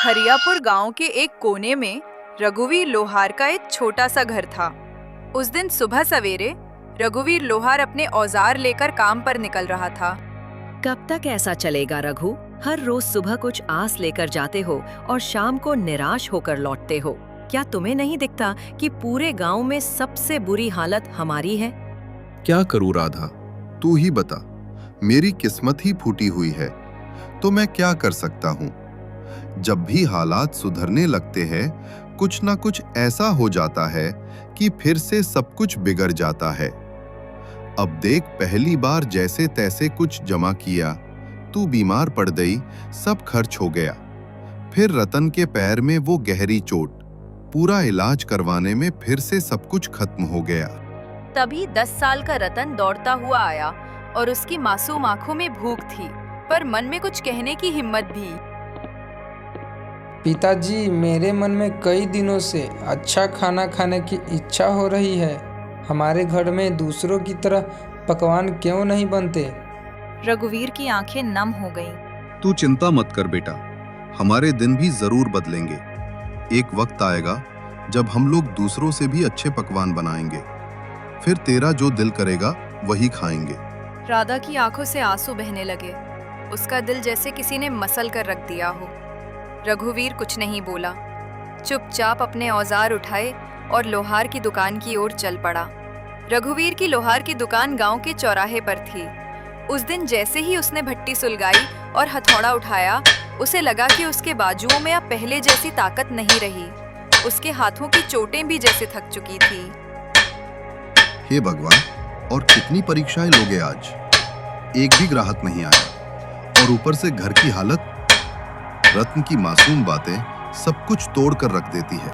हरियापुर गांव के एक कोने में रघुवीर लोहार का एक छोटा सा घर था। उस दिन सुबह सवेरे रघुवीर लोहार अपने औजार लेकर काम पर निकल रहा था। कब तक ऐसा चलेगा रघु? हर रोज सुबह कुछ आस लेकर जाते हो और शाम को निराश होकर लौटते हो। क्या तुम्हें नहीं दिखता कि पूरे गांव में सबसे बुरी हालत हमारी है? क्या करूं राधा, तू ही बता। मेरी किस्मत ही फूटी हुई है, तो मैं क्या कर सकता हूँ। जब भी हालात सुधरने लगते हैं, कुछ ना कुछ ऐसा हो जाता है कि फिर से सब कुछ बिगड़ जाता है। अब देख, पहली बार जैसे तैसे कुछ जमा किया, तू बीमार पड़ गई, सब खर्च हो गया। फिर रतन के पैर में वो गहरी चोट, पूरा इलाज करवाने में फिर से सब कुछ खत्म हो गया। तभी 10 साल का रतन दौड़ता हुआ आया और उसकी मासूम आंखों में भूख थी, पर मन में कुछ कहने की हिम्मत भी। पिताजी, मेरे मन में कई दिनों से अच्छा खाना खाने की इच्छा हो रही है। हमारे घर में दूसरों की तरह पकवान क्यों नहीं बनते? रघुवीर की आंखें नम हो गईं। तू चिंता मत कर बेटा, हमारे दिन भी जरूर बदलेंगे। एक वक्त आएगा जब हम लोग दूसरों से भी अच्छे पकवान बनाएंगे। फिर तेरा जो दिल करेगा वही खाएंगे। राधा की आंखों से आंसू बहने लगे। उसका दिल जैसे किसी ने मसल कर रख दिया हो। रघुवीर कुछ नहीं बोला, चुपचाप अपने औजार उठाए और लोहार की दुकान की ओर चल पड़ा। रघुवीर की लोहार की दुकान गांव के चौराहे पर थी। उस दिन जैसे ही उसने भट्टी सुलगाई और हथौड़ा उठाया, उसे लगा कि उसके बाजुओं में अब पहले जैसी ताकत नहीं रही। उसके हाथों की चोटें भी जैसे थक चुकी थी। हे भगवान, और कितनी परीक्षाएं लोगे आज। एक भी ग्राहक नहीं आया, और ऊपर से घर की हालत। रत्न की मासूम बातें सब कुछ तोड़ कर रख देती है।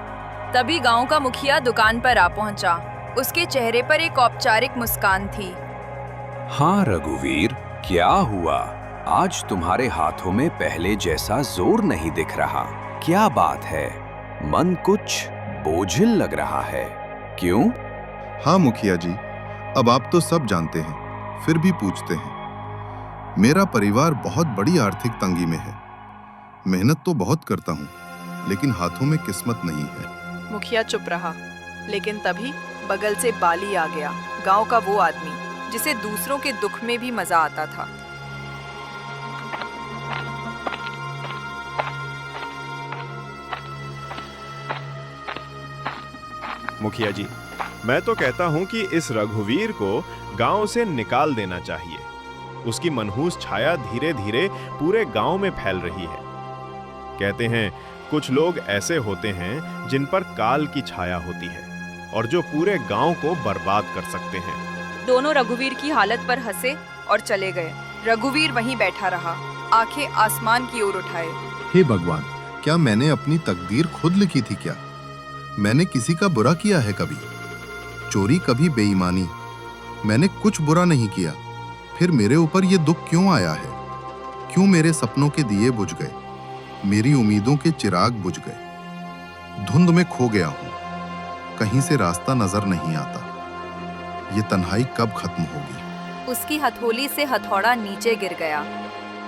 तभी गांव का मुखिया दुकान पर आ पहुंचा। उसके चेहरे पर एक औपचारिक मुस्कान थी। हाँ रघुवीर, क्या हुआ? आज तुम्हारे हाथों में पहले जैसा जोर नहीं दिख रहा। क्या बात है? मन कुछ बोझिल लग रहा है, क्यों? हाँ मुखिया जी, अब आप तो सब जानते हैं, फिर भी पूछते हैं। मेरा परिवार बहुत बड़ी आर्थिक तंगी में है। मेहनत तो बहुत करता हूँ, लेकिन हाथों में किस्मत नहीं है। मुखिया चुप रहा, लेकिन तभी बगल से बाली आ गया। गांव का वो आदमी जिसे दूसरों के दुख में भी मजा आता था। मुखिया जी, मैं तो कहता हूं कि इस रघुवीर को गांव से निकाल देना चाहिए। उसकी मनहूस छाया धीरे धीरे पूरे गांव में फैल रही है। कहते हैं कुछ लोग ऐसे होते हैं जिन पर काल की छाया होती है और जो पूरे गांव को बर्बाद कर सकते हैं। दोनों रघुवीर की हालत पर हंसे और चले गए। रघुवीर वहीं बैठा रहा, आंखें आसमान की ओर उठाए। हे भगवान, क्या मैंने अपनी तकदीर खुद लिखी थी क्या? मैंने किसी का बुरा किया है कभी? चोरी, कभी बेईमानी? मैंने कुछ बुरा नहीं किया। फिर मेरे ऊपर ये दुख क्यों आया है? क्यों मेरे सपनों के दिए बुझ गए? मेरी उम्मीदों के चिराग बुझ गए। धुंध में खो गया हूं, कहीं से रास्ता नजर नहीं आता। ये तन्हाई कब खत्म होगी? उसकी हथौड़ी से हथौड़ा नीचे गिर गया।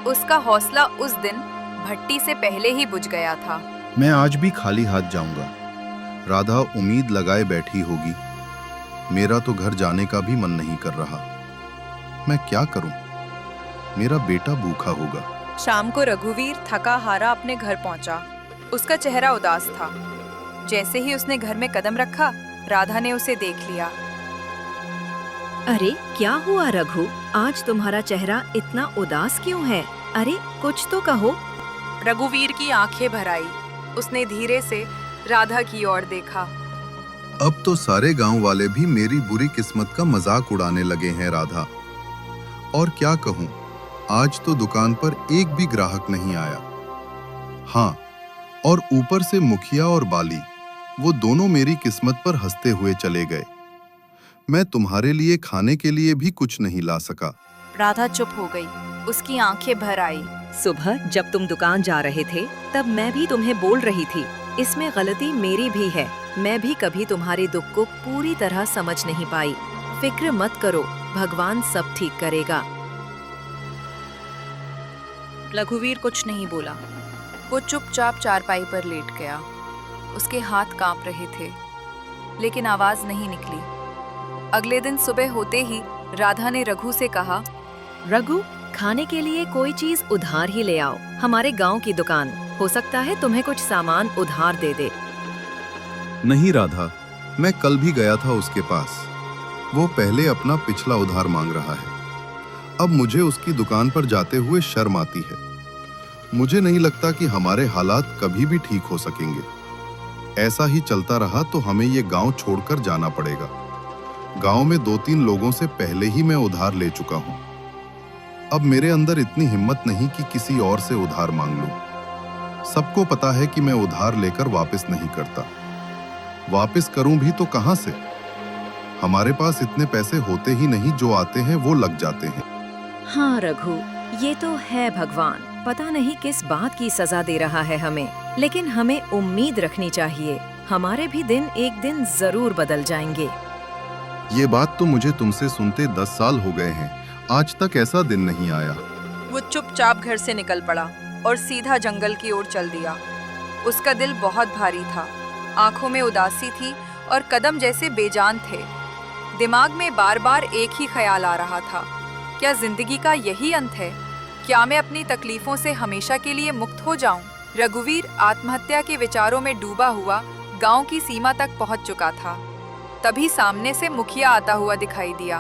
उसका हौसला उस दिन भट्टी से पहले ही बुझ गया था। मैं आज भी खाली हाथ जाऊंगा। राधा उम्मीद लगाए बैठी होगी। मेरा तो घर जाने का भी मन नहीं कर रहा। मैं क्या करूं? मेरा बेटा भूखा होगा। शाम को रघुवीर थका हारा अपने घर पहुंचा। उसका चेहरा उदास था। जैसे ही उसने घर में कदम रखा, राधा ने उसे देख लिया। अरे क्या हुआ रघु? आज तुम्हारा चेहरा इतना उदास क्यों है? अरे कुछ तो कहो। रघुवीर की आंखें भर आई। उसने धीरे से राधा की ओर देखा। अब तो सारे गांव वाले भी मेरी बुरी किस्मत का मजाक उड़ाने लगे हैं राधा। और क्या कहूं, आज तो दुकान पर एक भी ग्राहक नहीं आया। हाँ, और ऊपर से मुखिया और बाली, वो दोनों मेरी किस्मत पर हंसते हुए चले गए। मैं तुम्हारे लिए खाने के लिए भी कुछ नहीं ला सका। राधा चुप हो गई। उसकी आंखें भर आई। सुबह जब तुम दुकान जा रहे थे, तब मैं भी तुम्हें बोल रही थी, इसमें गलती मेरी भी है। मैं भी कभी तुम्हारे दुख को पूरी तरह समझ नहीं पाई। फिक्र मत करो, भगवान सब ठीक करेगा। रघुवीर कुछ नहीं बोला। वो चुपचाप चारपाई पर लेट गया। उसके हाथ कांप रहे थे, लेकिन आवाज नहीं निकली। अगले दिन सुबह होते ही राधा ने रघु से कहा, रघु, खाने के लिए कोई चीज उधार ही ले आओ। हमारे गांव की दुकान, हो सकता है तुम्हें कुछ सामान उधार दे दे। नहीं राधा, मैं कल भी गया था उसके पास। वो पहले अपना पिछला उधार मांग रहा है। अब मुझे उसकी दुकान पर जाते हुए शर्म आती है। मुझे नहीं लगता कि हमारे हालात कभी भी ठीक हो सकेंगे। ऐसा ही चलता रहा तो हमें ये गांव छोड़कर जाना पड़ेगा। गांव में 2-3 लोगों से पहले ही मैं उधार ले चुका हूं। अब मेरे अंदर इतनी हिम्मत नहीं कि किसी और से उधार मांग लूं। सबको पता है कि मैं उधार लेकर वापस नहीं करता। वापस करूं भी तो कहां से? हमारे पास इतने पैसे होते ही नहीं, जो आते हैं वो लग जाते हैं। हाँ रघु, ये तो है भगवान, पता नहीं किस बात की सजा दे रहा है हमें, लेकिन हमें उम्मीद रखनी चाहिए। हमारे भी दिन एक दिन जरूर बदल जाएंगे। ये बात तो मुझे तुमसे सुनते 10 साल हो गए हैं। आज तक ऐसा दिन नहीं आया। वो चुपचाप घर से निकल पड़ा और सीधा जंगल की ओर चल दिया। उसका दिल बहुत भारी था, आंखों में उदासी थी और कदम जैसे बेजान थे। दिमाग में बार बार एक ही ख्याल आ रहा था, क्या जिंदगी का यही अंत है? क्या मैं अपनी तकलीफों से हमेशा के लिए मुक्त हो जाऊं? रघुवीर आत्महत्या के विचारों में डूबा हुआ गांव की सीमा तक पहुंच चुका था। तभी सामने से मुखिया आता हुआ दिखाई दिया।